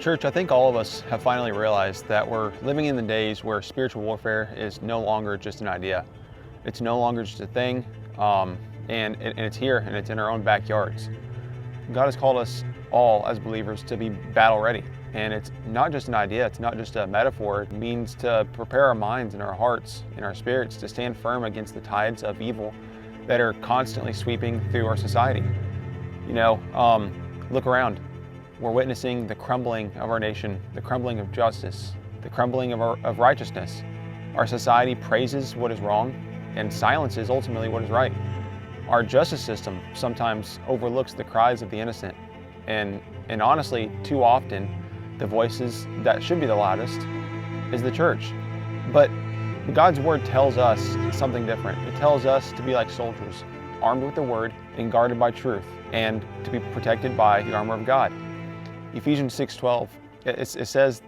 Church, I think all of us have finally realized that we're living in the days where spiritual warfare is no longer just an idea. It's no longer just a thing, and it's here and it's in our own backyards. God has called us all as believers to be battle ready. And it's not just an idea, it's not just a metaphor. It means to prepare our minds and our hearts and our spirits to stand firm against the tides of evil that are constantly sweeping through our society. Look around. We're witnessing the crumbling of our nation, the crumbling of justice, the crumbling of righteousness. Our society praises what is wrong and silences ultimately what is right. Our justice system sometimes overlooks the cries of the innocent. And honestly, too often, the voices that should be the loudest is the church. But God's word tells us something different. It tells us to be like soldiers, armed with the word and guarded by truth, and to be protected by the armor of God. Ephesians 6:12, it says,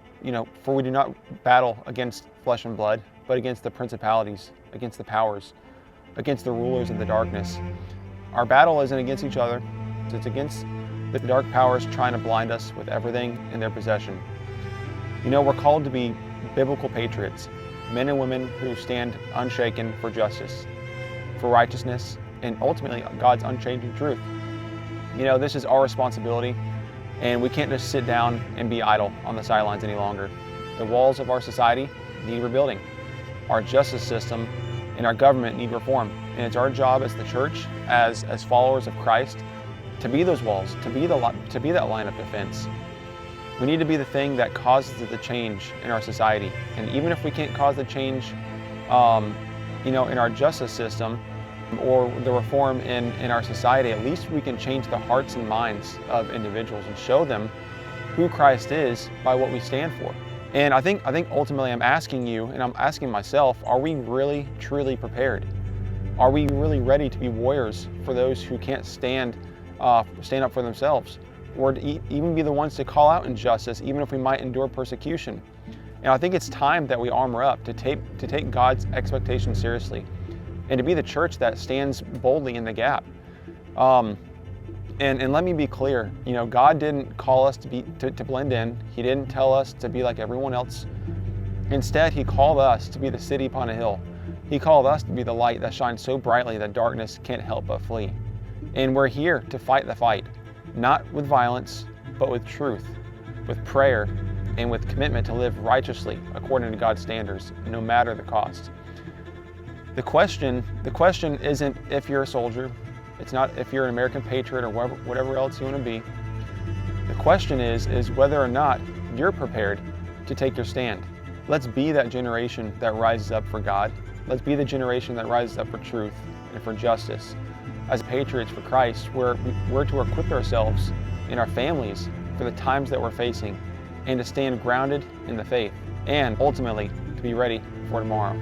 for we do not battle against flesh and blood, but against the principalities, against the powers, against the rulers of the darkness. Our battle isn't against each other, it's against the dark powers trying to blind us with everything in their possession. We're called to be biblical patriots, men and women who stand unshaken for justice, for righteousness, and ultimately God's unchanging truth. This is our responsibility, and we can't just sit down and be idle on the sidelines any longer. The walls of our society need rebuilding. Our justice system and our government need reform, and it's our job as the church, as followers of Christ, to be those walls, to be that line of defense. We need to be the thing that causes the change in our society. And even if we can't cause the change, in our justice system or the reform in our society, at least we can change the hearts and minds of individuals and show them who Christ is by what we stand for. And I think ultimately I'm asking you, and I'm asking myself, are we really, truly prepared? Are we really ready to be warriors for those who can't stand up for themselves, or to even be the ones to call out injustice, even if we might endure persecution? And I think it's time that we armor up to take God's expectations seriously, and to be the church that stands boldly in the gap. And let me be clear, God didn't call us to blend in. He didn't tell us to be like everyone else. Instead, He called us to be the city upon a hill. He called us to be the light that shines so brightly that darkness can't help but flee. And we're here to fight the fight, not with violence, but with truth, with prayer, and with commitment to live righteously according to God's standards, no matter the cost. The question isn't if you're a soldier. It's not if you're an American patriot or whatever else you want to be. The question is whether or not you're prepared to take your stand. Let's be that generation that rises up for God. Let's be the generation that rises up for truth and for justice. As patriots for Christ, we're to equip ourselves and our families for the times that we're facing, and to stand grounded in the faith, and ultimately to be ready for tomorrow.